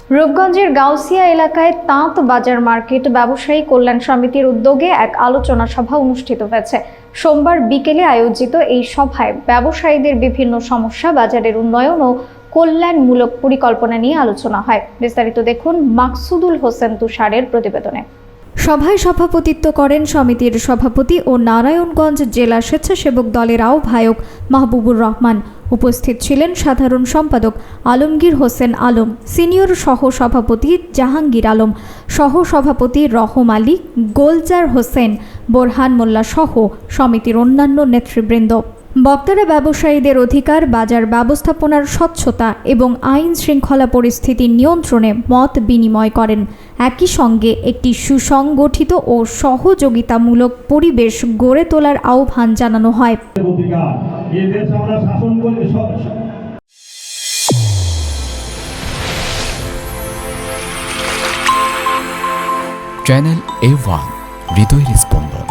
রূপগঞ্জের গাউসিয়া এলাকায় তাঁত বাজার মার্কেট ব্যবসায়ী কল্যাণ সমিতির উদ্যোগে এক আলোচনা সভা অনুষ্ঠিত হয়েছে। সোমবার বিকেলে আয়োজিত এই সভায় ব্যবসায়ীদের বিভিন্ন সমস্যা, বাজারের উন্নয়ন ও কল্যাণমূলক পরিকল্পনা নিয়ে আলোচনা হয়। বিস্তারিত দেখুন মাকসুদুল হোসেন তুষারের প্রতিবেদনে। সভায় সভাপতিত্ব করেন সমিতির সভাপতি ও নারায়ণগঞ্জ জেলা স্বেচ্ছাসেবক দলের আহ্বায়ক মাহবুবুর রহমান। উপস্থিত ছিলেন সাধারণ সম্পাদক আলমগীর হোসেন আলম, সিনিয়র সহ সভাপতি জাহাঙ্গীর আলম, সহ সভাপতি রহম আলী, গোলজার হোসেন, বোরহান মোল্লা সহ সমিতির অন্যান্য নেতৃবৃন্দ। বক্তারা ব্যবসায়ীদের অধিকার, বাজার ব্যবস্থাপনার স্বচ্ছতা এবং আইন শৃঙ্খলা পরিস্থিতি নিয়ন্ত্রণে মত বিনিময় করেন। একই সঙ্গে একটি সুসংগঠিত ও সহযোগিতামূলক পরিবেশ গড়ে তোলার আহ্বান জানানো হয়। চ্যানেল A1 হৃদয়ের স্পন্দন।